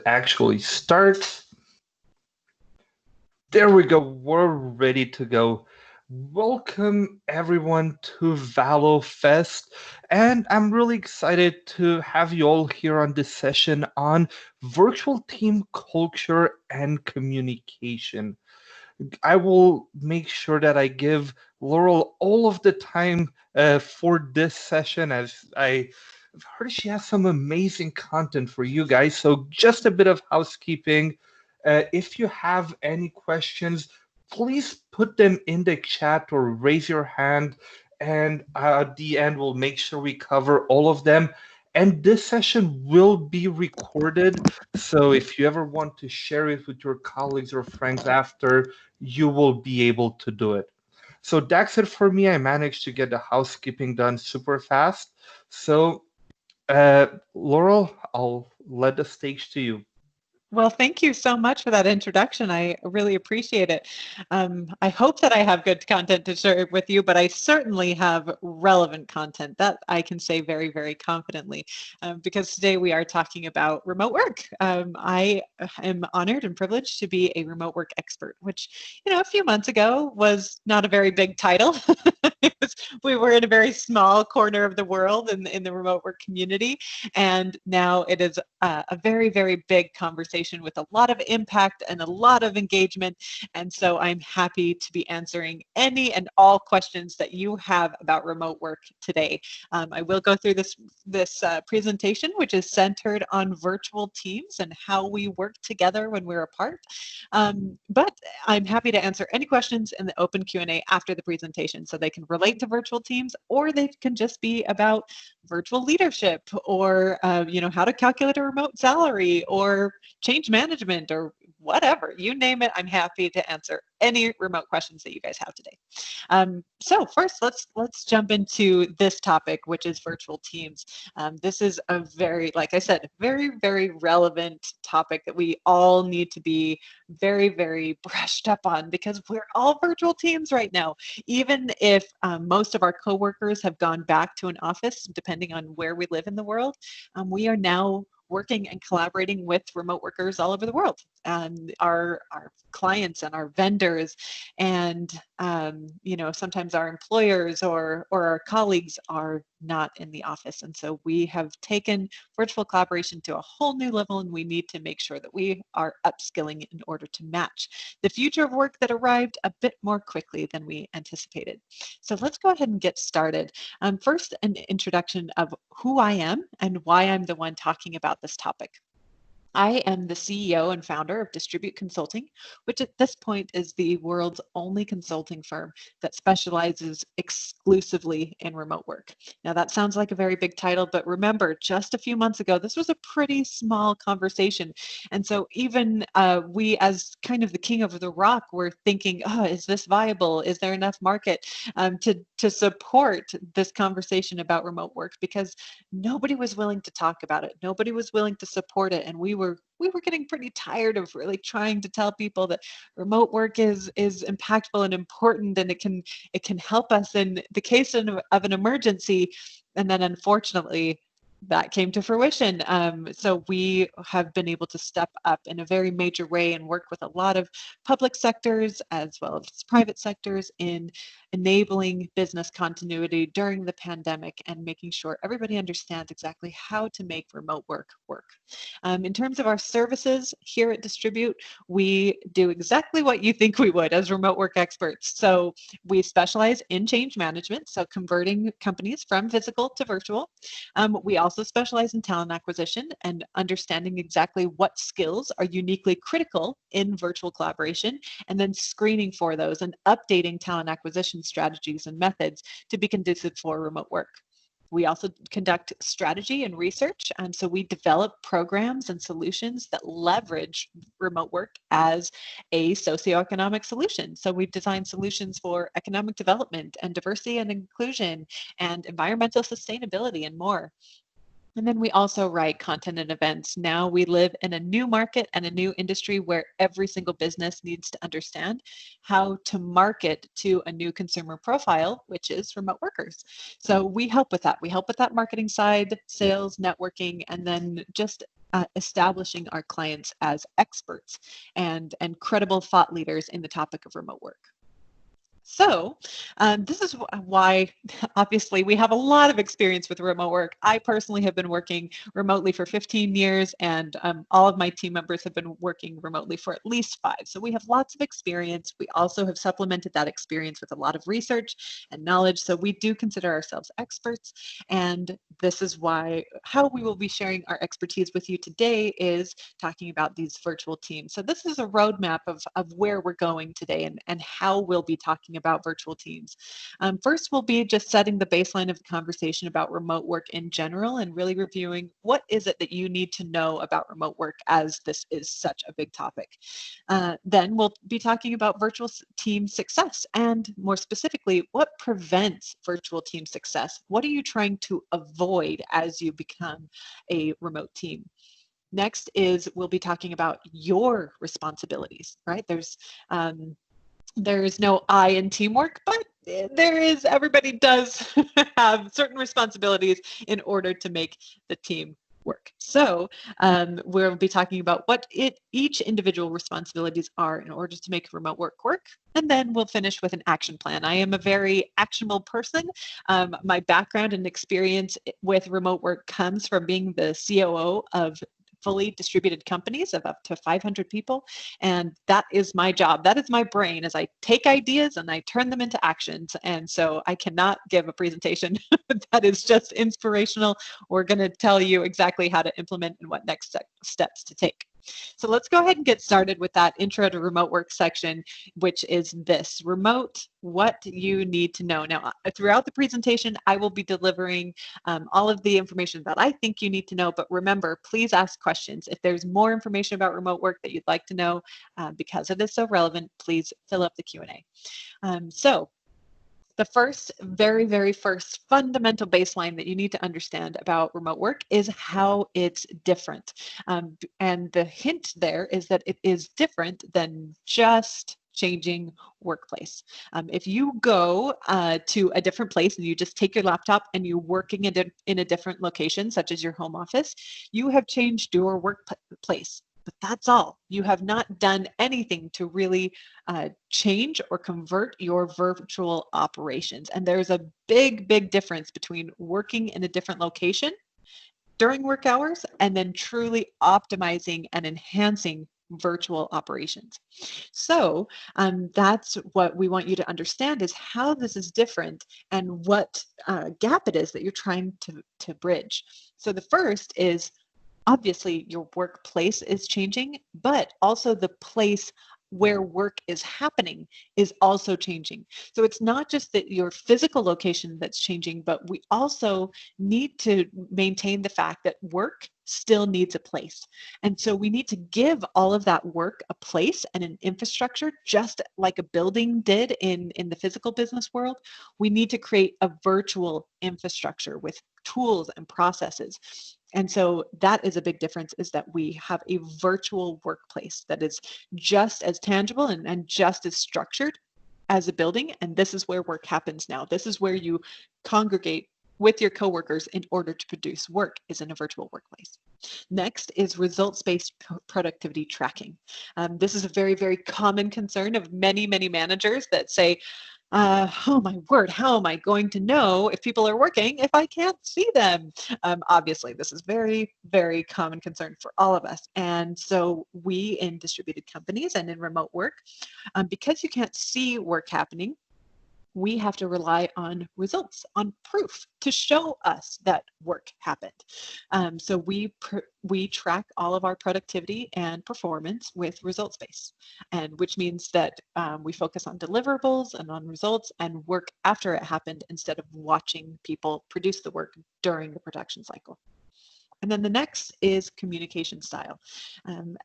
episode actually starts. There we go. We're ready to go. Welcome everyone to Valo Fest, and I'm really excited to have you all here on this session on virtual team culture and communication. I will make sure that I give Laurel all of the time for this session, as I've heard she has some amazing content for you guys. So just a bit of housekeeping. If you have any questions, please put them in the chat or raise your hand, and at the end, we'll make sure we cover all of them. And this session will be recorded. So if you ever want to share it with your colleagues or friends after, you will be able to do it. So that's it for me. I managed to get the housekeeping done super fast. So, Laurel, I'll let the stage to you. Well, thank you so much for that introduction. I really appreciate it. I hope that I have good content to share with you, but I certainly have relevant content that I can say very, very confidently, because today we are talking about remote work. I am honored and privileged to be a remote work expert, which, a few months ago was not a very big title. We were in a very small corner of the world in the remote work community, and now it is a very, very big conversation with a lot of impact and a lot of engagement. And so I'm happy to be answering any and all questions that you have about remote work today. I will go through this presentation, which is centered on virtual teams and how we work together when we're apart. But I'm happy to answer any questions in the open Q&A after the presentation, so they can relate to virtual teams, or they can just be about virtual leadership, or how to calculate a remote salary, or change management, or whatever, you name it. I'm happy to answer any remote questions that you guys have today. So first, let's jump into this topic, which is virtual teams. This is a very, like I said, very, very relevant topic that we all need to be very, very brushed up on, because we're all virtual teams right now. Even if most of our coworkers have gone back to an office, depending on where we live in the world, we are now working and collaborating with remote workers all over the world, and our clients and our vendors, and sometimes our employers or our colleagues are not in the office. And so we have taken virtual collaboration to a whole new level, and we need to make sure that we are upskilling in order to match the future of work that arrived a bit more quickly than we anticipated. So let's go ahead and get started. First, an introduction of who I am and why I'm the one talking about this topic. I am the CEO and founder of Distribute Consulting, which at this point is the world's only consulting firm that specializes exclusively in remote work. Now, that sounds like a very big title, but remember, just a few months ago, this was a pretty small conversation. And so even we, as kind of the king of the rock, were thinking, oh, is this viable? Is there enough market to support this conversation about remote work? Because nobody was willing to talk about it. Nobody was willing to support it. And we were getting pretty tired of really trying to tell people that remote work is impactful and important, and it can help us in the case of an emergency. And then unfortunately, that came to fruition. So we have been able to step up in a very major way and work with a lot of public sectors as well as private sectors in enabling business continuity during the pandemic and making sure everybody understands exactly how to make remote work work. In terms of our services here at Distribute, we do exactly what you think we would as remote work experts. So we specialize in change management, so converting companies from physical to virtual. We also specialize in talent acquisition and understanding exactly what skills are uniquely critical in virtual collaboration, and then screening for those and updating talent acquisition strategies and methods to be conducive for remote work. We also conduct strategy and research, and so we develop programs and solutions that leverage remote work as a socioeconomic solution. So we've designed solutions for economic development and diversity and inclusion and environmental sustainability and more. And then we also write content and events. Now we live in a new market and a new industry where every single business needs to understand how to market to a new consumer profile, which is remote workers. So we help with that. We help with that marketing side, sales, networking, and then just establishing our clients as experts and credible thought leaders in the topic of remote work. So this is why, obviously, we have a lot of experience with remote work. I personally have been working remotely for 15 years, and all of my team members have been working remotely for at least 5. So we have lots of experience. We also have supplemented that experience with a lot of research and knowledge. So we do consider ourselves experts. And this is why how we will be sharing our expertise with you today is talking about these virtual teams. So this is a roadmap of where we're going today and how we'll be talking about virtual teams. First, we'll be just setting the baseline of the conversation about remote work in general and really reviewing what is it that you need to know about remote work, as this is such a big topic. Then we'll be talking about virtual team success, and more specifically, what prevents virtual team success? What are you trying to avoid as you become a remote team? Next is we'll be talking about your responsibilities, right? There's no I in teamwork, but everybody does have certain responsibilities in order to make the team work. So we'll be talking about what each individual responsibilities are in order to make remote work. And then we'll finish with an action plan. I am a very actionable person. My background and experience with remote work comes from being the COO of fully distributed companies of up to 500 people. And that is my job. That is my brain, as I take ideas and I turn them into actions. And so I cannot give a presentation that is just inspirational. We're going to tell you exactly how to implement and what next steps to take. So let's go ahead and get started with that intro to remote work section, which is this: remote, what you need to know. Now, throughout the presentation, I will be delivering all of the information that I think you need to know, but remember, please ask questions. If there's more information about remote work that you'd like to know, because it is so relevant, please fill up the Q&A. So the first, very first fundamental baseline that you need to understand about remote work is how it's different. And the hint there is that it is different than just changing workplace. If you go to a different place and you just take your laptop and you're working in a different location, such as your home office, you have changed your workplace. But that's all. You have not done anything to really change or convert your virtual operations. And there's a big difference between working in a different location during work hours and then truly optimizing and enhancing virtual operations. So that's what we want you to understand, is how this is different and what gap it is that you're trying to bridge. So the first is, obviously, your workplace is changing, but also the place where work is happening is also changing. So it's not just that your physical location that's changing, but we also need to maintain the fact that work still needs a place. And so we need to give all of that work a place and an infrastructure, just like a building did in the physical business world. We need to create a virtual infrastructure with tools and processes. And so that is a big difference, is that we have a virtual workplace that is just as tangible and just as structured as a building. And this is where work happens now. This is where you congregate with your coworkers in order to produce work, is in a virtual workplace. Next is results-based productivity tracking. This is a very common concern of many managers that say, oh my word, how am I going to know if people are working if I can't see them? Obviously, this is very common concern for all of us. And so we, in distributed companies and in remote work, because you can't see work happening, we have to rely on results, on proof to show us that work happened. So we track all of our productivity and performance with results-based, and which means that we focus on deliverables and on results and work after it happened, instead of watching people produce the work during the production cycle. And then the next is communication style.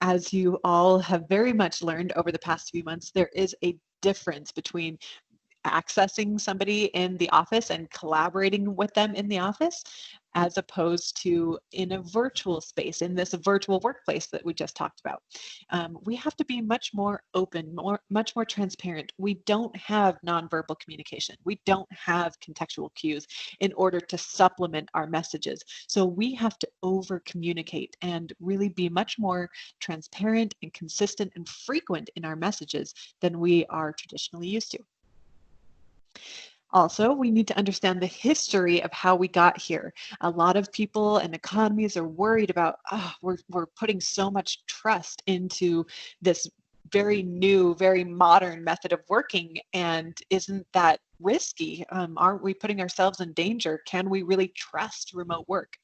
As you all have very much learned over the past few months, there is a difference between accessing somebody in the office and collaborating with them in the office, as opposed to in a virtual space, in this virtual workplace that we just talked about. We have to be much more open, much more transparent. We don't have nonverbal communication. We don't have contextual cues in order to supplement our messages. So we have to over communicate and really be much more transparent and consistent and frequent in our messages than we are traditionally used to. Also, we need to understand the history of how we got here. A lot of people and economies are worried about, oh, we're putting so much trust into this very new, very modern method of working. And isn't that risky? Aren't we putting ourselves in danger? Can we really trust remote work?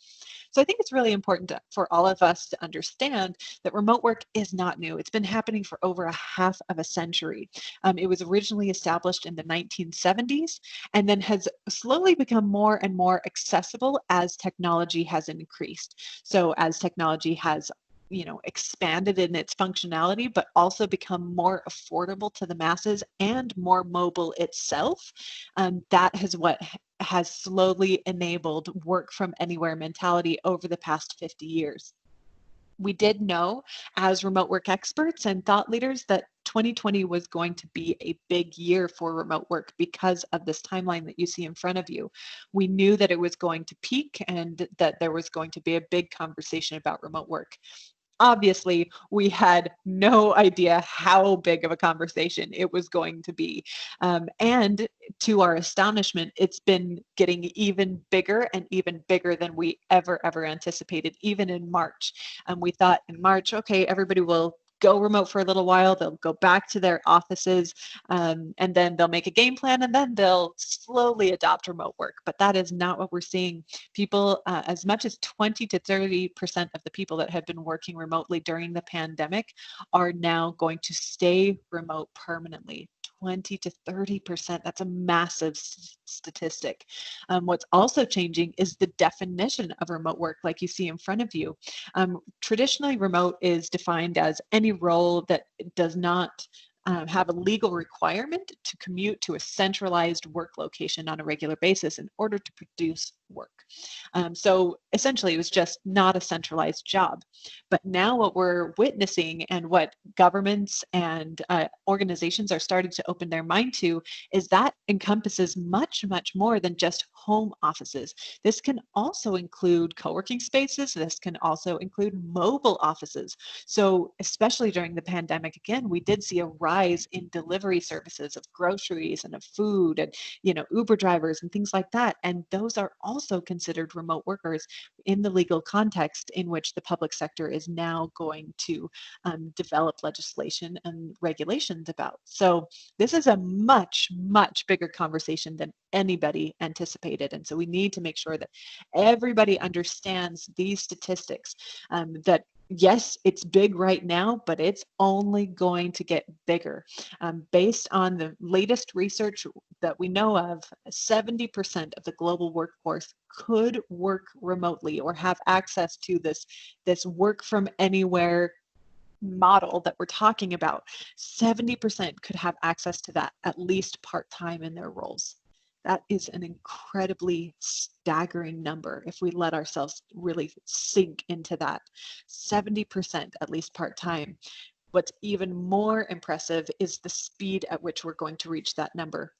So I think it's really important for all of us to understand that remote work is not new. It's been happening for over a half of a century. It was originally established in the 1970s and then has slowly become more and more accessible as technology has increased. So as technology has expanded in its functionality, but also become more affordable to the masses and more mobile itself. That is what has slowly enabled work from anywhere mentality over the past 50 years. We did know as remote work experts and thought leaders that 2020 was going to be a big year for remote work because of this timeline that you see in front of you. We knew that it was going to peak and that there was going to be a big conversation about remote work. Obviously, we had no idea how big of a conversation it was going to be. And to our astonishment, it's been getting even bigger than we ever anticipated, even in March. We thought in March, okay, everybody will go remote for a little while, they'll go back to their offices, and then they'll make a game plan, and then they'll slowly adopt remote work. But that is not what we're seeing. People, as much as 20 to 30% of the people that have been working remotely during the pandemic are now going to stay remote permanently. 20 to 30%. That's a massive statistic. What's also changing is the definition of remote work, like you see in front of you. Traditionally, remote is defined as any role that does not have a legal requirement to commute to a centralized work location on a regular basis in order to produce work. So essentially, it was just not a centralized job. But now what we're witnessing and what governments and organizations are starting to open their mind to is that encompasses much more than just home offices. This can also include co-working spaces. This can also include mobile offices. So especially during the pandemic, again, we did see a rise in delivery services of groceries and of food and Uber drivers and things like that. And those are also considered remote workers in the legal context in which the public sector is now going to develop legislation and regulations about. So this is a much bigger conversation than anybody anticipated. And so we need to make sure that everybody understands these statistics, that yes, it's big right now, but it's only going to get bigger. Based on the latest research that we know of, 70% of the global workforce could work remotely or have access to this work from anywhere model that we're talking about. 70% could have access to that, at least part-time in their roles. That is an incredibly staggering number if we let ourselves really sink into that. 70% at least part-time. What's even more impressive is the speed at which we're going to reach that number.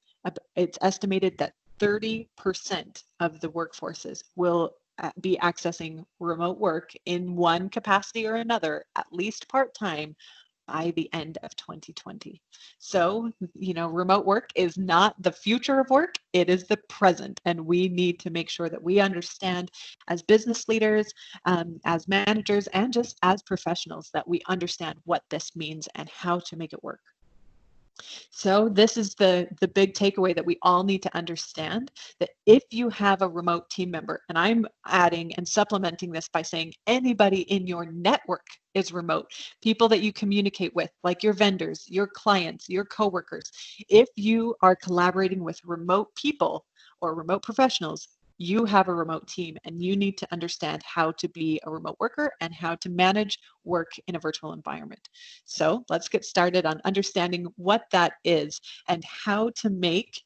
It's estimated that 30% of the workforces will be accessing remote work in one capacity or another, at least part-time, by the end of 2020. So, remote work is not the future of work, it is the present. And we need to make sure that we understand as business leaders, as managers, and just as professionals that we understand what this means and how to make it work. So this is the big takeaway that we all need to understand, that if you have a remote team member, and I'm adding and supplementing this by saying anybody in your network is remote, people that you communicate with, like your vendors, your clients, your coworkers, if you are collaborating with remote people or remote professionals, you have a remote team and you need to understand how to be a remote worker and how to manage work in a virtual environment. So let's get started on understanding what that is and how to make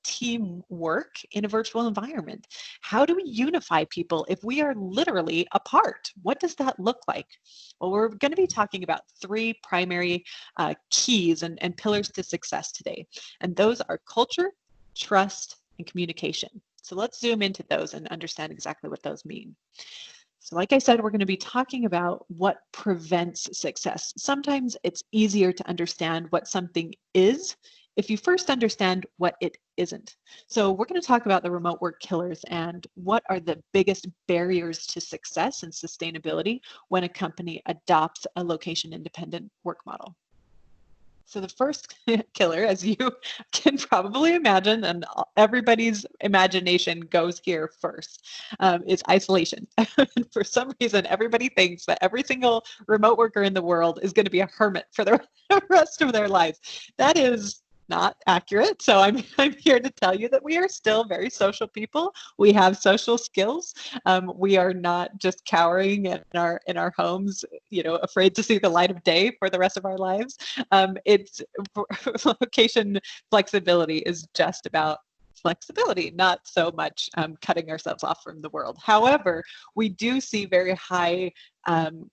teamwork in a virtual environment? How do we unify people if we are literally apart? What does that look like? Well, we're going to be talking about three primary keys and pillars to success today. And those are culture, trust, and communication. So let's zoom into those and understand exactly what those mean. So like I said, we're going to be talking about what prevents success. Sometimes it's easier to understand what something is if you first understand what it isn't. So we're going to talk about the remote work killers and what are the biggest barriers to success and sustainability when a company adopts a location independent work model. So the first killer, as you can probably imagine, and everybody's imagination goes here first, is isolation. For some reason, everybody thinks that every single remote worker in the world is going to be a hermit for the rest of their lives. That is not accurate. So I'm here to tell you that we are still very social people. We have social skills. We are not just cowering in our homes, afraid to see the light of day for the rest of our lives. It's location flexibility is just about flexibility, not so much cutting ourselves off from the world. However, we do see very high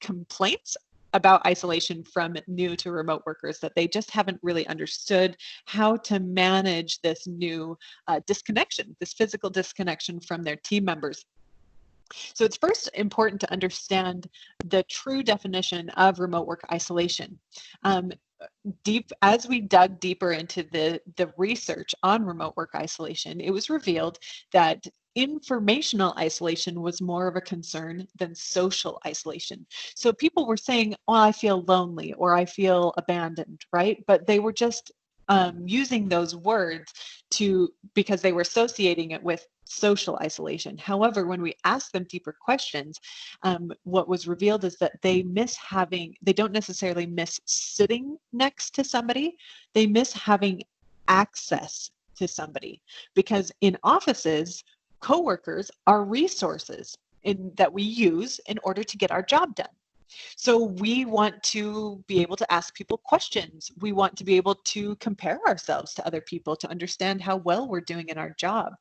complaints about isolation from new to remote workers, that they just haven't really understood how to manage this new disconnection, this physical disconnection from their team members. So it's first important to understand the true definition of remote work isolation. As we dug deeper into the research on remote work isolation, it was revealed that informational isolation was more of a concern than social isolation. So people were saying, oh, I feel lonely or I feel abandoned, right? But they were just using those words because they were associating it with social isolation. However, when we ask them deeper questions, what was revealed is that they don't necessarily miss sitting next to somebody, they miss having access to somebody. Because in offices, coworkers are resources that we use in order to get our job done. So we want to be able to ask people questions. We want to be able to compare ourselves to other people to understand how well we're doing in our job.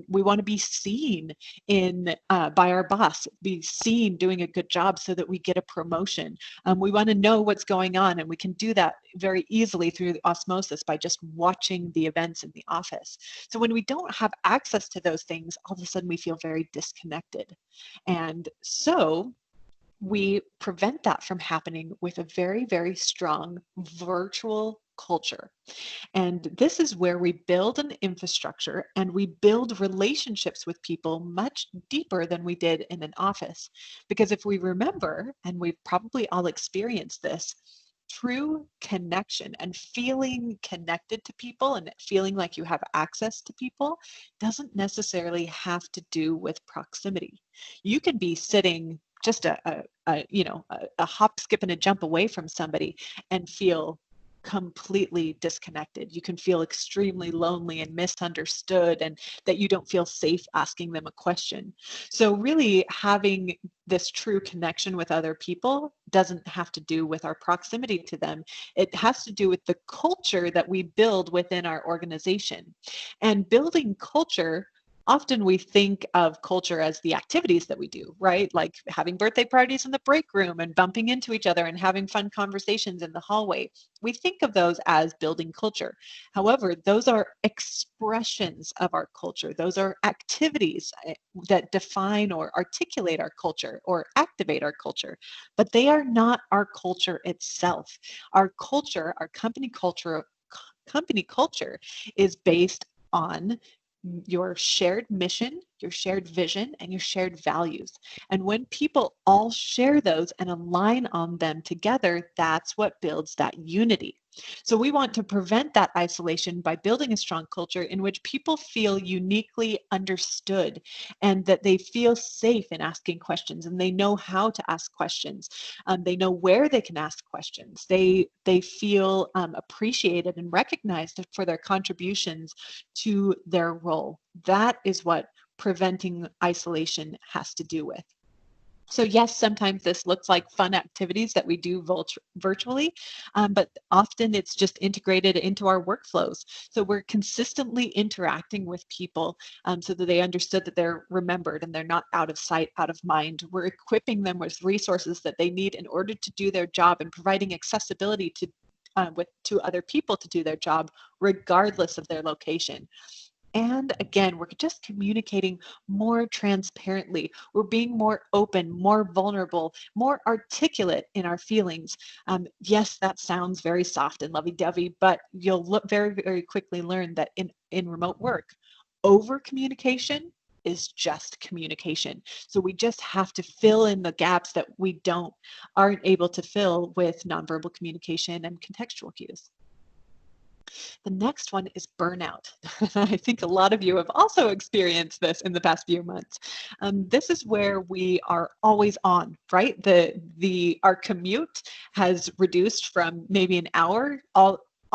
We want to be seen by our boss, be seen doing a good job so that we get a promotion. We want to know what's going on, and we can do that very easily through osmosis by just watching the events in the office. So when we don't have access to those things, all of a sudden we feel very disconnected. And so we prevent that from happening with a very, very strong virtual culture. And this is where we build an infrastructure and we build relationships with people much deeper than we did in an office. Because if we remember, and we've probably all experienced this, true connection and feeling connected to people and feeling like you have access to people doesn't necessarily have to do with proximity. You can be sitting just a hop, skip, and a jump away from somebody and feel completely disconnected. You can feel extremely lonely and misunderstood, and that you don't feel safe asking them a question. So really having this true connection with other people doesn't have to do with our proximity to them. It has to do with the culture that we build within our organization. And building culture, often we think of culture as the activities that we do, right? Like having birthday parties in the break room and bumping into each other and having fun conversations in the hallway. We think of those as building culture. However, those are expressions of our culture. Those are activities that define or articulate our culture or activate our culture, but they are not our culture itself. Our culture, our company culture is based on your shared mission, your shared vision, and your shared values. And when people all share those and align on them together, that's what builds that unity. So we want to prevent that isolation by building a strong culture in which people feel uniquely understood and that they feel safe in asking questions and they know how to ask questions. They know where they can ask questions. They feel appreciated and recognized for their contributions to their role. That is what preventing isolation has to do with. So yes, sometimes this looks like fun activities that we do virtually, but often it's just integrated into our workflows. So we're consistently interacting with people so that they understood that they're remembered and they're not out of sight, out of mind. We're equipping them with resources that they need in order to do their job and providing accessibility to other people to do their job, regardless of their location. And again, we're just communicating more transparently. We're being more open, more vulnerable, more articulate in our feelings. Yes, that sounds very soft and lovey-dovey, but you'll very, very quickly learn that in remote work, over communication is just communication. So we just have to fill in the gaps that we aren't able to fill with nonverbal communication and contextual cues. The next one is burnout. I think a lot of you have also experienced this in the past few months. This is where we are always on, right? Our commute has reduced from maybe an hour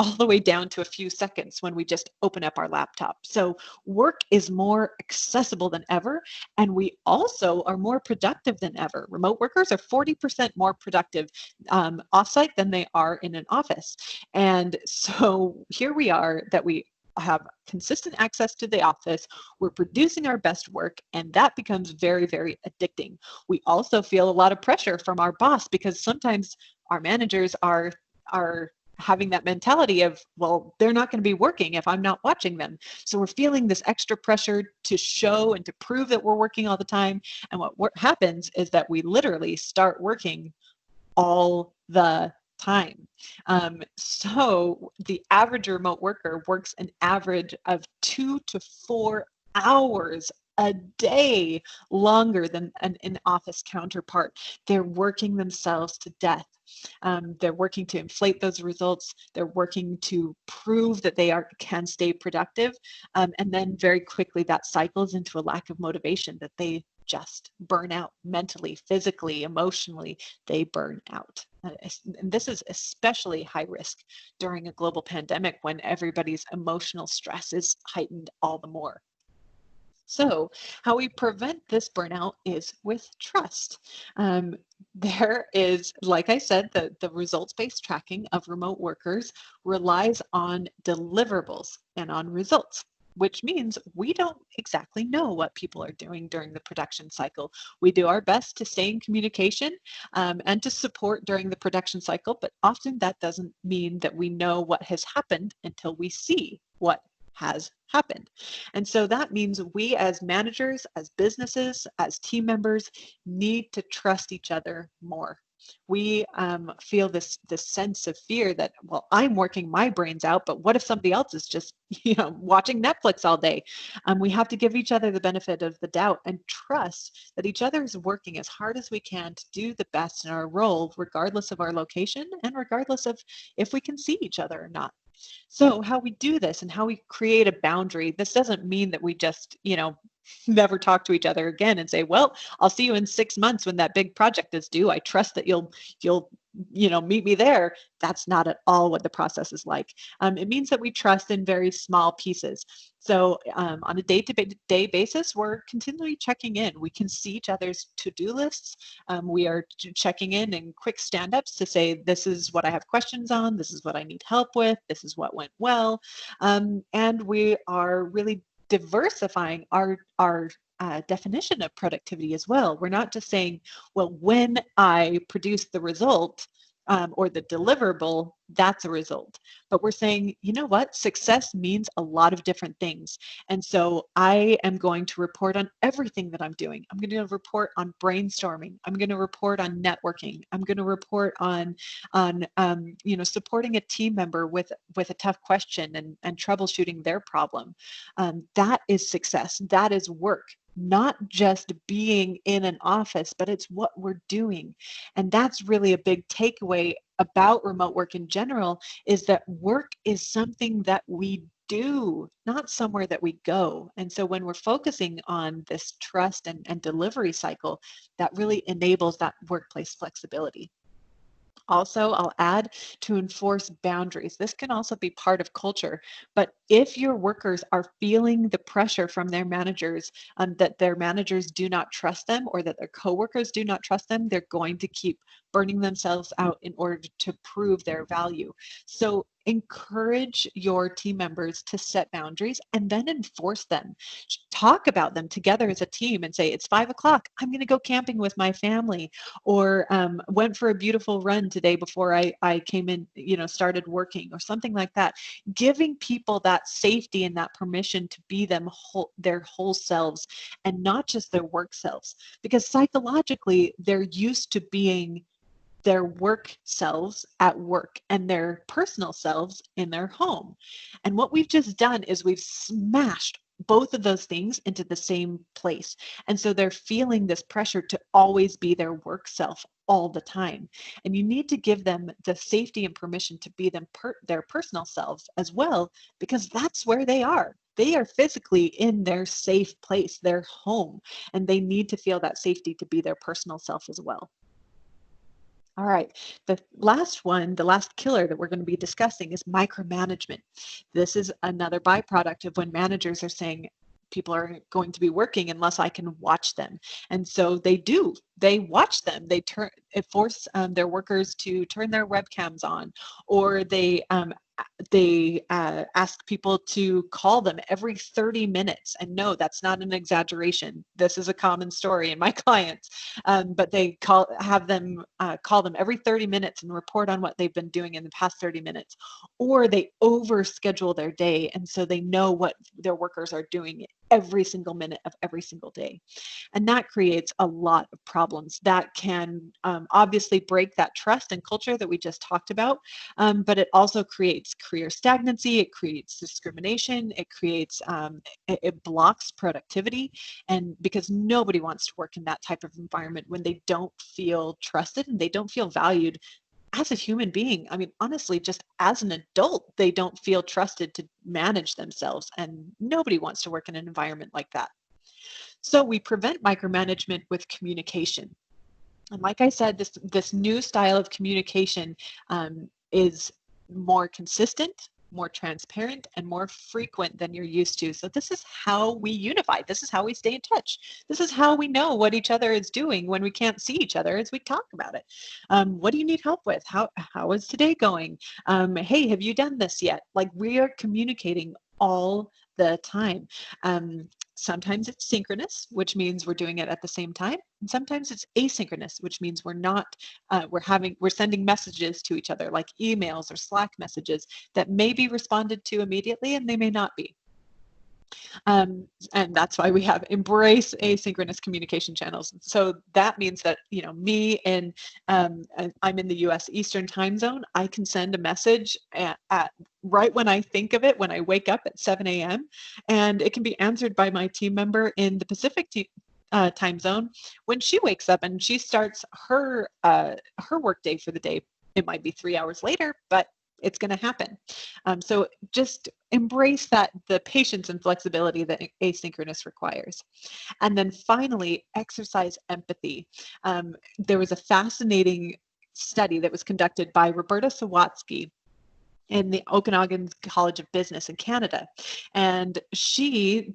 all the way down to a few seconds when we just open up our laptop. So work is more accessible than ever, and we also are more productive than ever. Remote workers are 40% more productive offsite than they are in an office. And so here we are that we have consistent access to the office, we're producing our best work, and that becomes very, very addicting. We also feel a lot of pressure from our boss because sometimes our managers are having that mentality of, well, they're not going to be working if I'm not watching them. So we're feeling this extra pressure to show and to prove that we're working all the time. And what happens is that we literally start working all the time. So the average remote worker works an average of 2 to 4 hours a day longer than an in-office counterpart. They're working themselves to death. They're working to inflate those results. They're working to prove that they can stay productive. And then very quickly that cycles into a lack of motivation, that they just burn out mentally, physically, emotionally. They burn out. And this is especially high risk during a global pandemic when everybody's emotional stress is heightened all the more. So how we prevent this burnout is with trust. There is, like I said, the results-based tracking of remote workers relies on deliverables and on results, which means we don't exactly know what people are doing during the production cycle. We do our best to stay in communication and to support during the production cycle, but often that doesn't mean that we know what has happened until we see what has happened. And so that means we as managers, as businesses, as team members need to trust each other more. We feel this sense of fear that, well, I'm working my brains out, but what if somebody else is just, watching Netflix all day? We have to give each other the benefit of the doubt and trust that each other is working as hard as we can to do the best in our role, regardless of our location and regardless of if we can see each other or not. So how we do this and how we create a boundary, this doesn't mean that we just, never talk to each other again and say, well, I'll see you in 6 months when that big project is due. I trust that you'll meet me there. That's not at all what the process is like. It means that we trust in very small pieces. So on a day-to-day basis, we're continually checking in. We can see each other's to-do lists. We are checking in quick stand-ups to say, this is what I have questions on. This is what I need help with. This is what went well. And we are really diversifying our definition of productivity as well. We're not just saying, well, when I produce the result or the deliverable, that's a result. But we're saying, you know what? Success means a lot of different things. And so I am going to report on everything that I'm doing. I'm going to report on brainstorming. I'm going to report on networking. I'm going to report on supporting a team member with a tough question and troubleshooting their problem. That is success. That is work. Not just being in an office, but it's what we're doing. And that's really a big takeaway about remote work in general, is that work is something that we do, not somewhere that we go. And so when we're focusing on this trust and delivery cycle, that really enables that workplace flexibility. Also, I'll add to enforce boundaries. This can also be part of culture. But if your workers are feeling the pressure from their managers, that their managers do not trust them or that their coworkers do not trust them, they're going to keep burning themselves out in order to prove their value. So encourage your team members to set boundaries and then enforce them. Talk about them together as a team and say, it's 5 o'clock. I'm going to go camping with my family, or went for a beautiful run today before I came in, started working, or something like that. Giving people that safety and that permission to be their whole selves and not just their work selves, because psychologically they're used to being their work selves at work and their personal selves in their home. And what we've just done is we've smashed both of those things into the same place. And so they're feeling this pressure to always be their work self all the time. And you need to give them the safety and permission to be their personal selves as well, because that's where they are. They are physically in their safe place, their home, and they need to feel that safety to be their personal self as well. All right, the last one, the last killer that we're going to be discussing is micromanagement. This is another byproduct of when managers are saying, people are going to be working unless I can watch them. And so they watch them. It force their workers to turn their webcams on, or they ask people to call them every 30 minutes. And no, that's not an exaggeration. This is a common story in my clients. But they have them call them every 30 minutes and report on what they've been doing in the past 30 minutes. Or they overschedule their day, and so they know what their workers are doing every single minute of every single day. And that creates a lot of problems that can obviously break that trust and culture that we just talked about. But it also creates career stagnancy. It creates discrimination. It blocks productivity. And because nobody wants to work in that type of environment when they don't feel trusted and they don't feel valued as a human being. I mean, honestly, just as an adult, they don't feel trusted to manage themselves. And nobody wants to work in an environment like that. So we prevent micromanagement with communication. And like I said, this new style of communication is more consistent, more transparent, and more frequent than you're used to. So this is how we unify. This is how we stay in touch. This is how we know what each other is doing when we can't see each other, as we talk about it. What do you need help with? How is today going? Hey, have you done this yet? Like, we are communicating all the time. Sometimes it's synchronous, which means we're doing it at the same time. And sometimes it's asynchronous, which means we're sending messages to each other, like emails or Slack messages that may be responded to immediately and they may not be. And that's why we have embrace asynchronous communication channels. So that means that, me and I'm in the US Eastern time zone, I can send a message at right when I think of it, when I wake up at 7 a.m. And it can be answered by my team member in the Pacific time zone when she wakes up and she starts her work day for the day. It might be 3 hours later, but it's going to happen. So just embrace the patience and flexibility that asynchronous requires. And then finally, exercise empathy. There was a fascinating study that was conducted by Roberta Sawatsky in the Okanagan College of Business in Canada. And she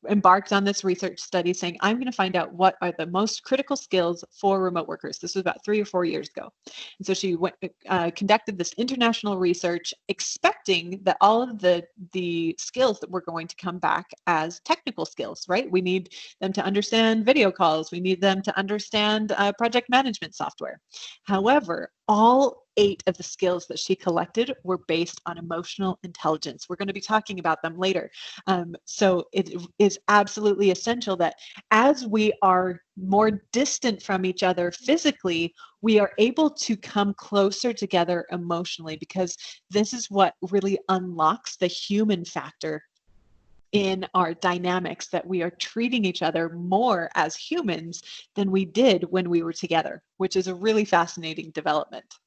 embarked on this research study saying, I'm going to find out what are the most critical skills for remote workers. This was about 3 or 4 years ago. And so she conducted this international research, expecting that all of the skills that were going to come back as technical skills, right? We need them to understand video calls. We need them to understand project management software. However, all 8 of the skills that she collected were based on emotional intelligence. We're going to be talking about them later. So it is absolutely essential that as we are more distant from each other physically, we are able to come closer together emotionally, because this is what really unlocks the human factor in our dynamics, that we are treating each other more as humans than we did when we were together, which is a really fascinating development.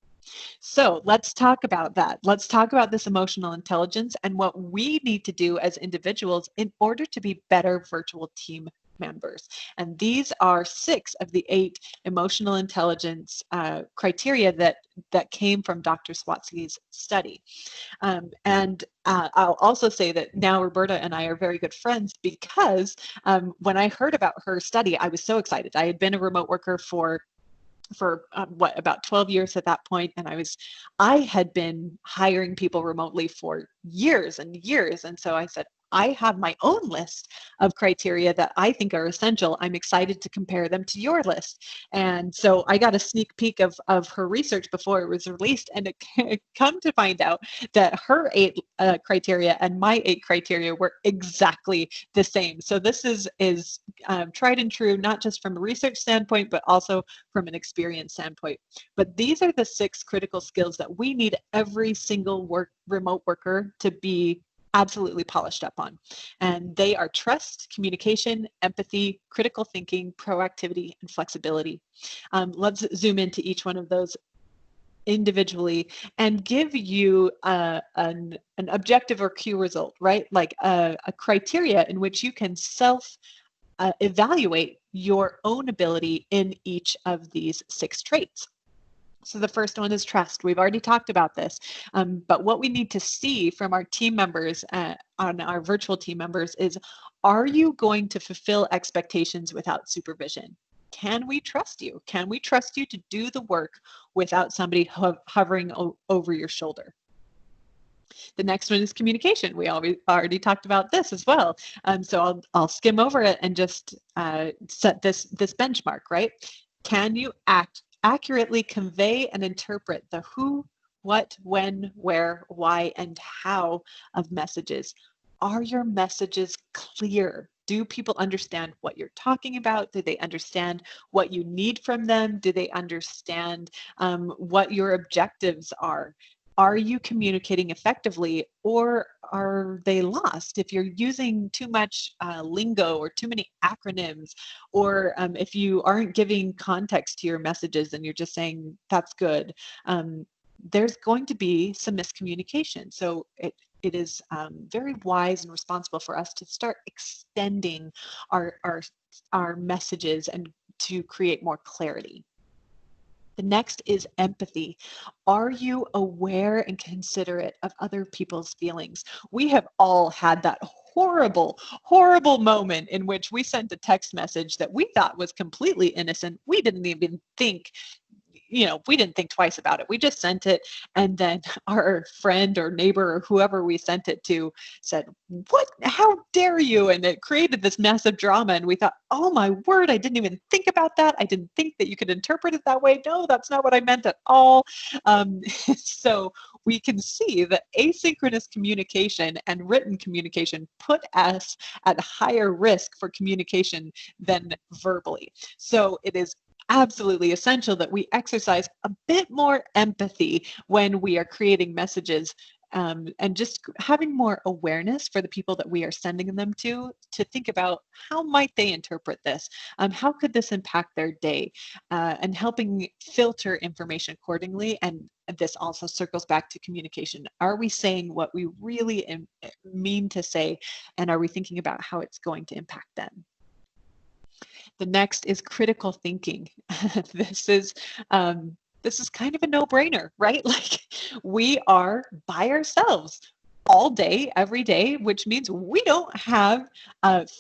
So let's talk about that. Let's talk about this emotional intelligence and what we need to do as individuals in order to be better virtual team members. And these are 6 of the 8 emotional intelligence criteria that came from Dr. Swatsky's study. And I'll also say that now Roberta and I are very good friends because when I heard about her study, I was so excited. I had been a remote worker for about 12 years at that point, and I had been hiring people remotely for years and years. And so I said, I have my own list of criteria that I think are essential. I'm excited to compare them to your list. And so I got a sneak peek of her research before it was released, and it come to find out that her 8 criteria and my 8 criteria were exactly the same. So this is tried and true, not just from a research standpoint, but also from an experience standpoint. But these are the 6 critical skills that we need every single remote worker to be absolutely polished up on. And they are trust, communication, empathy, critical thinking, proactivity, and flexibility. Let's zoom into each one of those individually and give you an objective or key result, right? Like a criteria in which you can evaluate your own ability in each of these 6 traits. So the first one is trust. We've already talked about this, but what we need to see from our team members, on our virtual team members, is, are you going to fulfill expectations without supervision? Can we trust you? Can we trust you to do the work without somebody hovering over your shoulder? The next one is communication. We already talked about this as well. So I'll skim over it and just set this benchmark, right? Can you accurately convey and interpret the who, what, when, where, why, and how of messages? Are your messages clear? Do people understand what you're talking about? Do they understand what you need from them? Do they understand what your objectives are? Are you communicating effectively, or are they lost if you're using too much lingo or too many acronyms, or if you aren't giving context to your messages and you're just saying, that's good, there's going to be some miscommunication. So it is very wise and responsible for us to start extending our messages and to create more clarity. The next is empathy. Are you aware and considerate of other people's feelings? We have all had that horrible, horrible moment in which we sent a text message that we thought was completely innocent. We didn't even think, we didn't think twice about it. We just sent it. And then our friend or neighbor or whoever we sent it to said, "What? How dare you?" And it created this massive drama. And we thought, oh my word, I didn't even think about that. I didn't think that you could interpret it that way. No, that's not what I meant at all. So we can see that asynchronous communication and written communication put us at higher risk for communication than verbally. So it is absolutely essential that we exercise a bit more empathy when we are creating messages, and just having more awareness for the people that we are sending them to think about, how might they interpret this? How could this impact their day? And helping filter information accordingly. And this also circles back to communication. Are we saying what we really mean to say? And are we thinking about how it's going to impact them? The next is critical thinking. This is kind of a no-brainer, right? Like, we are by ourselves all day, every day, which means we don't have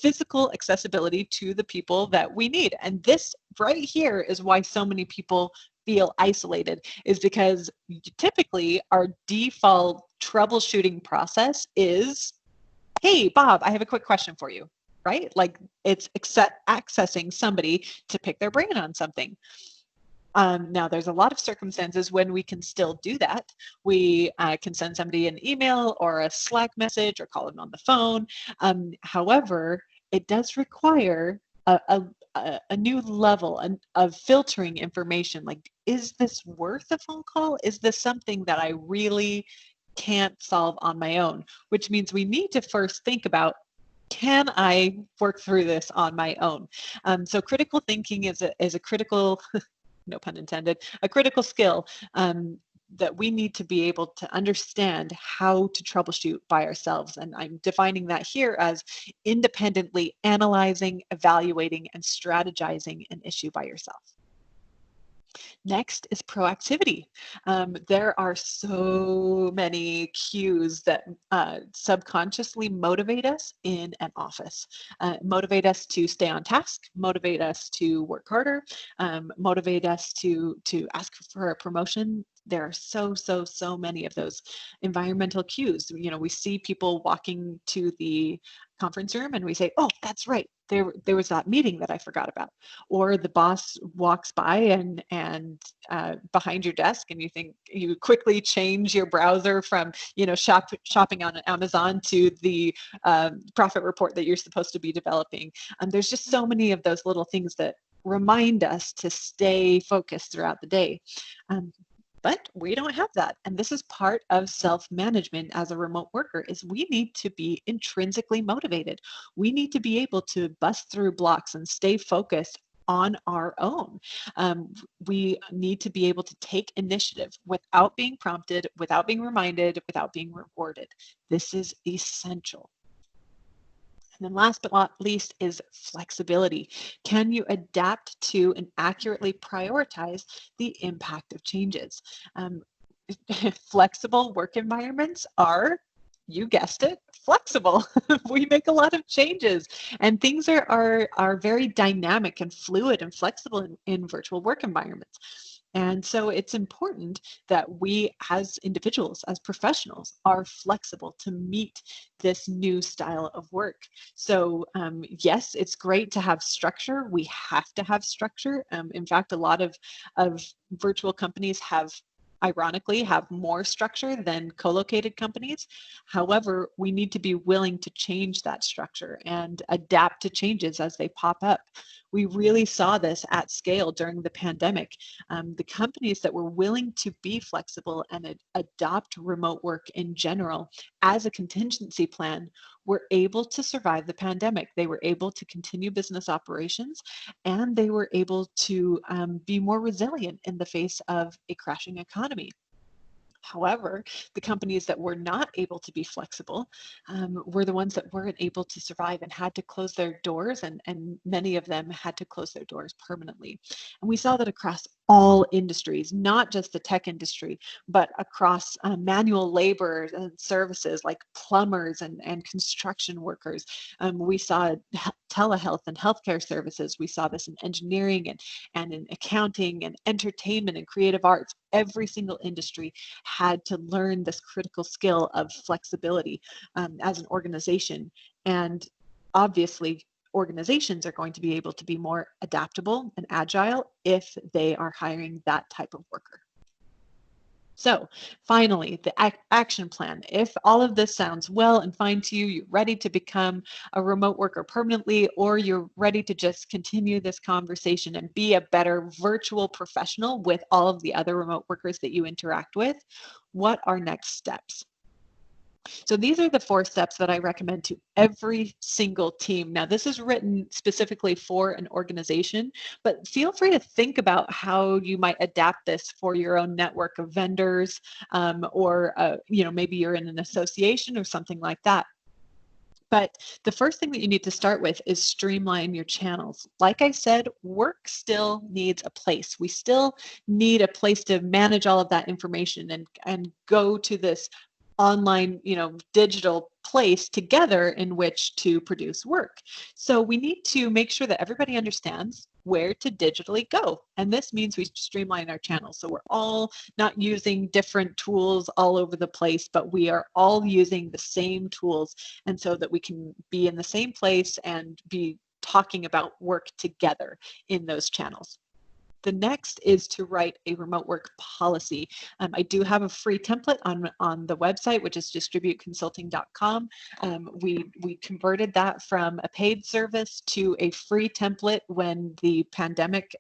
physical accessibility to the people that we need. And this right here is why so many people feel isolated, is because typically our default troubleshooting process is, hey, Bob, I have a quick question for you. Right? Like, it's accessing somebody to pick their brain on something. Now, there's a lot of circumstances when we can still do that. We can send somebody an email or a Slack message or call them on the phone. However, it does require a new level of filtering information. Like, is this worth a phone call? Is this something that I really can't solve on my own? Which means we need to first think about, can I work through this on my own? So critical thinking is a critical, no pun intended, a critical skill that we need to be able to understand how to troubleshoot by ourselves. And I'm defining that here as independently analyzing, evaluating, and strategizing an issue by yourself. Next is proactivity. There are so many cues that subconsciously motivate us in an office, motivate us to stay on task, motivate us to work harder, motivate us to ask for a promotion. There are so many of those environmental cues. You know, we see people walking to the conference room and we say, oh, that's right, there was that meeting that I forgot about. Or the boss walks by and behind your desk, and you think you quickly change your browser from shopping on Amazon to the profit report that you're supposed to be developing. There's just so many of those little things that remind us to stay focused throughout the day. But we don't have that. And this is part of self-management as a remote worker, is we need to be intrinsically motivated. We need to be able to bust through blocks and stay focused on our own. We need to be able to take initiative without being prompted, without being reminded, without being rewarded. This is essential. And then last but not least is flexibility. Can you adapt to and accurately prioritize the impact of changes? Flexible work environments are, you guessed it, flexible. We make a lot of changes, and things are very dynamic and fluid and flexible in virtual work environments. And so it's important that we as individuals, as professionals, are flexible to meet this new style of work. So yes, it's great to have structure. We have to have structure. In fact, a lot of virtual companies ironically have more structure than co-located companies. However, we need to be willing to change that structure and adapt to changes as they pop up. We really saw this at scale during the pandemic. The companies that were willing to be flexible and adopt remote work in general as a contingency plan were able to survive the pandemic. They were able to continue business operations, and they were able to be more resilient in the face of a crashing economy. However, the companies that were not able to be flexible were the ones that weren't able to survive and had to close their doors, and many of them had to close their doors permanently. And we saw that across all industries, not just the tech industry, but across manual labor and services like plumbers and construction workers. We saw telehealth and healthcare services. We saw this in engineering and in accounting and entertainment and creative arts. Every single industry had to learn this critical skill of flexibility as an organization. And obviously, organizations are going to be able to be more adaptable and agile if they are hiring that type of worker. So finally, the action plan. If all of this sounds well and fine to you, you're ready to become a remote worker permanently, or you're ready to just continue this conversation and be a better virtual professional with all of the other remote workers that you interact with, what are next steps? So these are the 4 steps that I recommend to every single team. Now, this is written specifically for an organization, but feel free to think about how you might adapt this for your own network of vendors, or maybe you're in an association or something like that. But the first thing that you need to start with is streamline your channels. Like I said, work still needs a place. We still need a place to manage all of that information and go to this online, digital place together in which to produce work. So we need to make sure that everybody understands where to digitally go. And this means we streamline our channels. So we're all not using different tools all over the place, but we are all using the same tools. And so that we can be in the same place and be talking about work together in those channels. The next is to write a remote work policy. I do have a free template on the website, which is distributeconsulting.com. We converted that from a paid service to a free template when the pandemic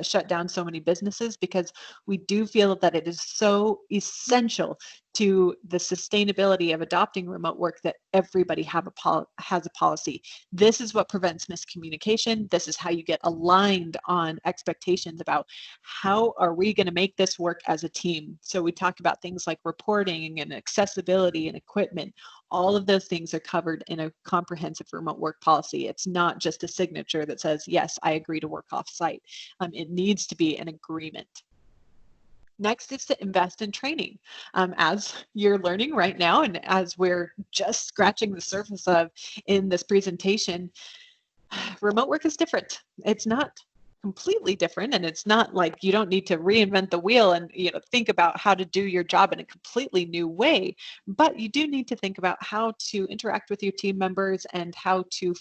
shut down so many businesses, because we do feel that it is so essential to the sustainability of adopting remote work that everybody has a policy. This is what prevents miscommunication. This is how you get aligned on expectations about how are we going to make this work as a team. So we talk about things like reporting and accessibility and equipment. All of those things are covered in a comprehensive remote work policy. It's not just a signature that says, yes, I agree to work off-site. It needs to be an agreement. Next is to invest in training. As you're learning right now, and as we're just scratching the surface of in this presentation, remote work is different. It's not completely different, and it's not like you don't need to reinvent the wheel and think about how to do your job in a completely new way, but you do need to think about how to interact with your team members and how to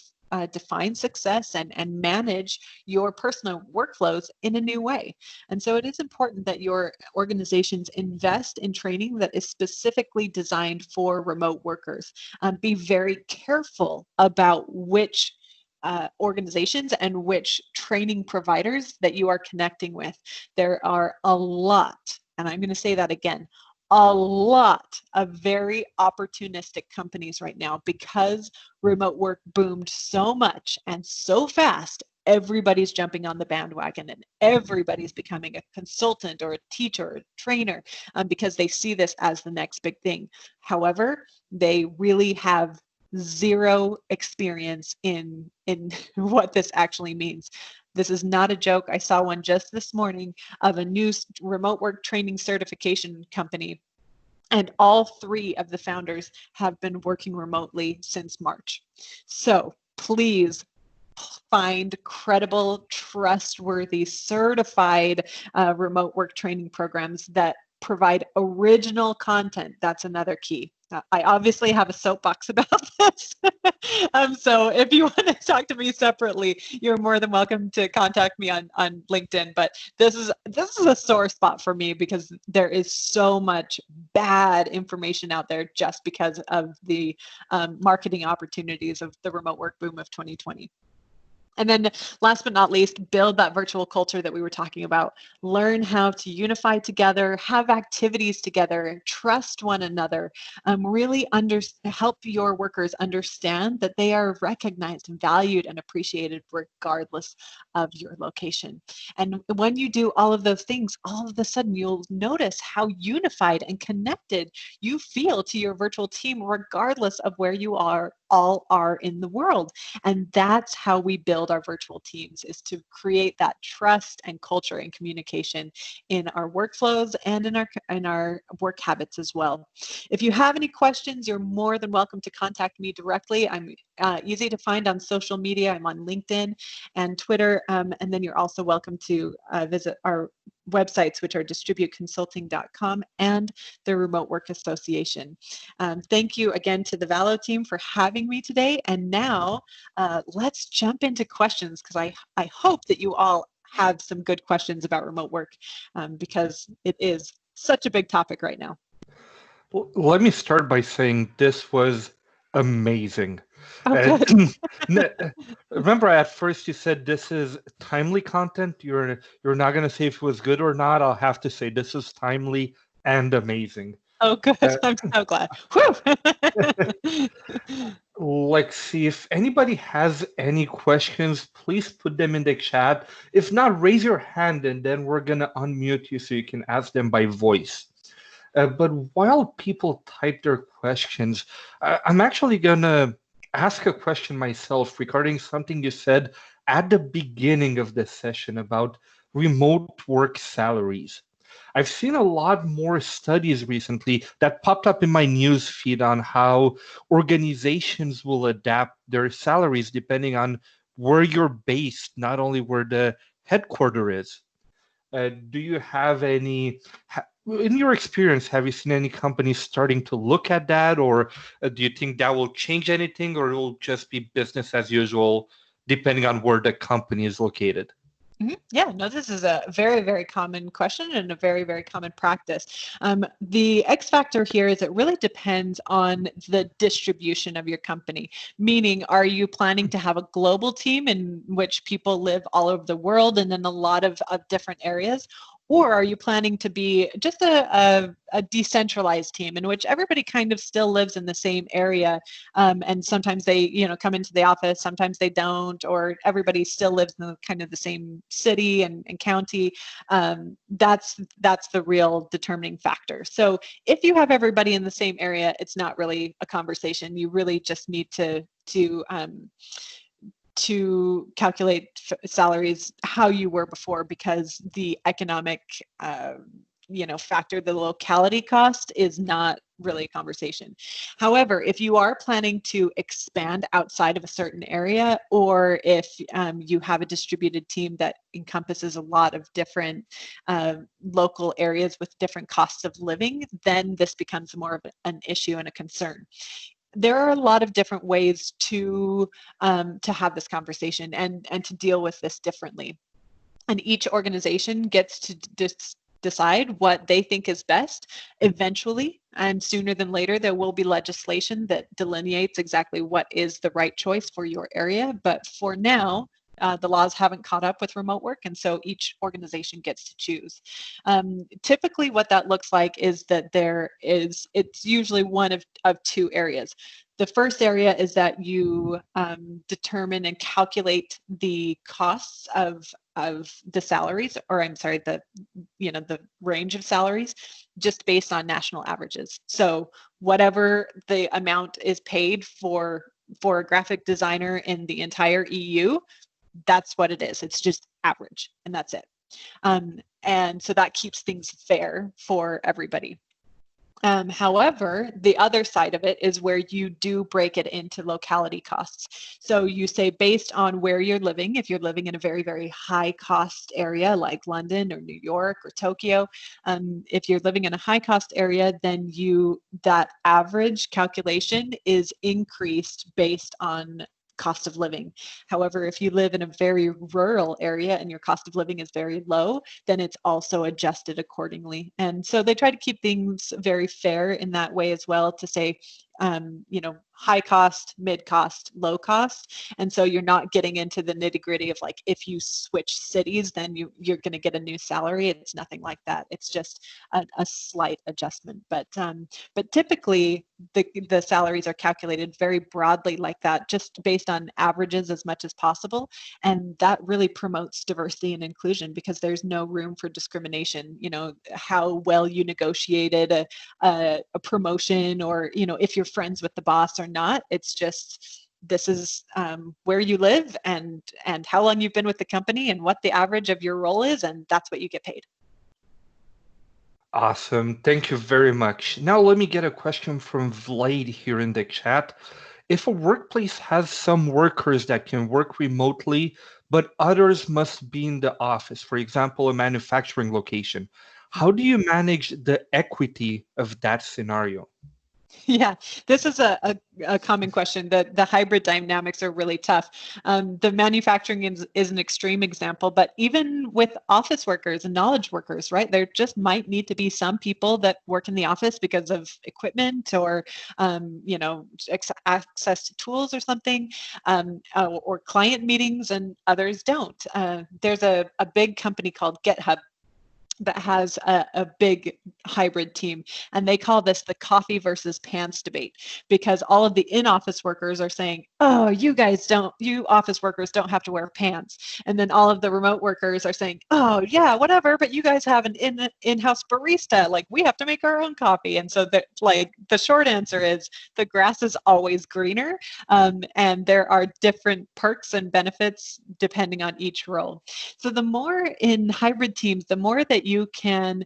define success and manage your personal workflows in a new way. And so it is important that your organizations invest in training that is specifically designed for remote workers. Be very careful about which organizations and which training providers that you are connecting with. There are a lot, and I'm going to say that again, a lot of very opportunistic companies right now because remote work boomed so much and so fast. Everybody's jumping on the bandwagon and everybody's becoming a consultant or a teacher or a trainer because they see this as the next big thing. However, they really have zero experience in what this actually means. This is not a joke. I saw one just this morning of a new remote work training certification company, and all three of the founders have been working remotely since March. So please find credible, trustworthy, certified remote work training programs that provide original content. That's another key. I obviously have a soapbox about this. So if you want to talk to me separately, you're more than welcome to contact me on LinkedIn. But this is a sore spot for me because there is so much bad information out there just because of the marketing opportunities of the remote work boom of 2020. And then last but not least, build that virtual culture that we were talking about. Learn how to unify together, have activities together, trust one another, really help your workers understand that they are recognized and valued and appreciated regardless of your location. And when you do all of those things, all of a sudden you'll notice how unified and connected you feel to your virtual team regardless of where you all are in the world. And that's how we build our virtual teams, is to create that trust and culture and communication in our workflows and in our work habits as well. If you have any questions, you're more than welcome to contact me directly. I'm easy to find on social media. I'm on LinkedIn and Twitter. And then you're also welcome to visit our websites, which are distributeconsulting.com and the Remote Work Association. Thank you again to the Valo team for having me today. And now let's jump into questions, because I hope that you all have some good questions about remote work because it is such a big topic right now. Well, let me start by saying this was amazing. Oh, good. Remember, at first you said this is timely content. You're not going to say if it was good or not. I'll have to say this is timely and amazing. Oh, good. I'm so glad. Whew. Let's see if anybody has any questions. Please put them in the chat. If not, raise your hand, and then we're going to unmute you so you can ask them by voice. But while people type their questions, I'm actually going to ask a question myself regarding something you said at the beginning of the session about remote work salaries. I've seen a lot more studies recently that popped up in my news feed on how organizations will adapt their salaries depending on where you're based, not only where the headquarter is. Do you have any, in your experience, have you seen any companies starting to look at that, or do you think that will change anything, or it will just be business as usual depending on where the company is located? Yeah, no, this is a very, very common question and a very, very common practice. The X factor here is it really depends on the distribution of your company. Meaning, are you planning to have a global team in which people live all over the world and in a lot of different areas? Or are you planning to be just a decentralized team in which everybody kind of still lives in the same area, and sometimes they, come into the office, sometimes they don't, or everybody still lives in kind of the same city and county? That's the real determining factor. So if you have everybody in the same area, it's not really a conversation. You really just need to calculate salaries how you were before, because the economic factor, the locality cost, is not really a conversation. However, if you are planning to expand outside of a certain area, or if you have a distributed team that encompasses a lot of different local areas with different costs of living, then this becomes more of an issue and a concern. There are a lot of different ways to have this conversation and to deal with this differently. And each organization gets to decide what they think is best eventually. And sooner than later, there will be legislation that delineates exactly what is the right choice for your area. But for now, the laws haven't caught up with remote work, and so each organization gets to choose. Typically, what that looks like is that it's usually one of two areas. The first area is that you determine and calculate the costs of the salaries, or I'm sorry, the range of salaries, just based on national averages. So whatever the amount is paid for a graphic designer in the entire EU, that's what it is. It's just average, and that's it. And so that keeps things fair for everybody. However, the other side of it is where you do break it into locality costs. So you say, based on where you're living, if you're living in a very, very high cost area like London or New York or Tokyo, if you're living in a high cost area, then that average calculation is increased based on cost of living. However, if you live in a very rural area and your cost of living is very low, then it's also adjusted accordingly. And so they try to keep things very fair in that way as well, to say, high cost, mid cost, low cost. And so you're not getting into the nitty gritty of like, if you switch cities, then you're going to get a new salary. It's nothing like that. It's just a slight adjustment. But typically the salaries are calculated very broadly like that, just based on averages as much as possible. And that really promotes diversity and inclusion, because there's no room for discrimination. How well you negotiated a promotion, or if you're friends with the boss or not. It's just, this is where you live and how long you've been with the company and what the average of your role is, and that's what you get paid. Awesome. Thank you very much. Now let me get a question from Vlad here in the chat. If a workplace has some workers that can work remotely, but others must be in the office, for example, a manufacturing location, how do you manage the equity of that scenario? Yeah, this is a common question. The hybrid dynamics are really tough. The manufacturing is an extreme example, but even with office workers and knowledge workers, right? There just might need to be some people that work in the office because of equipment, or access to tools or something, or client meetings, and others don't. There's a big company called GitHub that has a big hybrid team, and they call this the coffee versus pants debate, because all of the in-office workers are saying, oh, you office workers don't have to wear pants, and then all of the remote workers are saying, oh yeah, whatever, but you guys have an in-house barista, like we have to make our own coffee. And so the short answer is, the grass is always greener, and there are different perks and benefits depending on each role. So the more in hybrid teams, the more that you can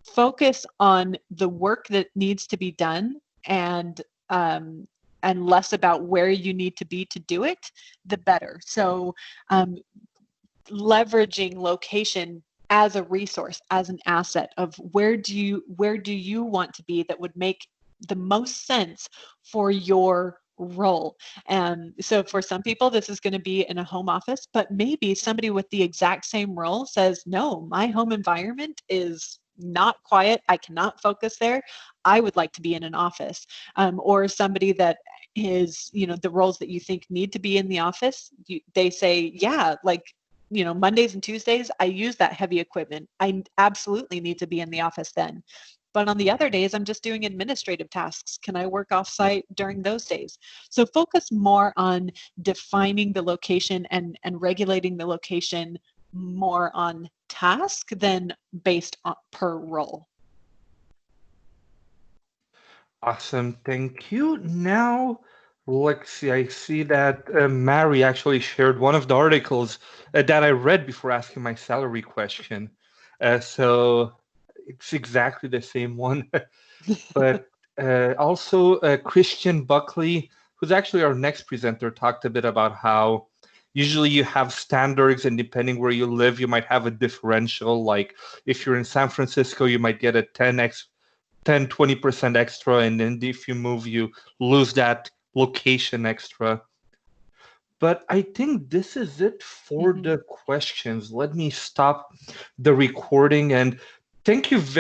focus on the work that needs to be done, and less about where you need to be to do it, the better. So leveraging location as a resource, as an asset of where do you want to be that would make the most sense for your role. And so for some people, this is going to be in a home office, but maybe somebody with the exact same role says, no, my home environment is not quiet. I cannot focus there. I would like to be in an office. Or somebody that is, the roles that you think need to be in the office, they say, yeah, like Mondays and Tuesdays, I use that heavy equipment. I absolutely need to be in the office then. But on the other days, I'm just doing administrative tasks. Can I work offsite during those days? So focus more on defining the location and regulating the location more on task than based on per role. Awesome, thank you. Now, let's see. I see that Mary actually shared one of the articles that I read before asking my salary question. So it's exactly the same one. But also, Christian Buckley, who's actually our next presenter, talked a bit about how usually you have standards, and depending where you live, you might have a differential. Like if you're in San Francisco, you might get a 20% extra, and then if you move, you lose that location extra. But I think this is it for Mm-hmm. the questions. Let me stop the recording, and thank you very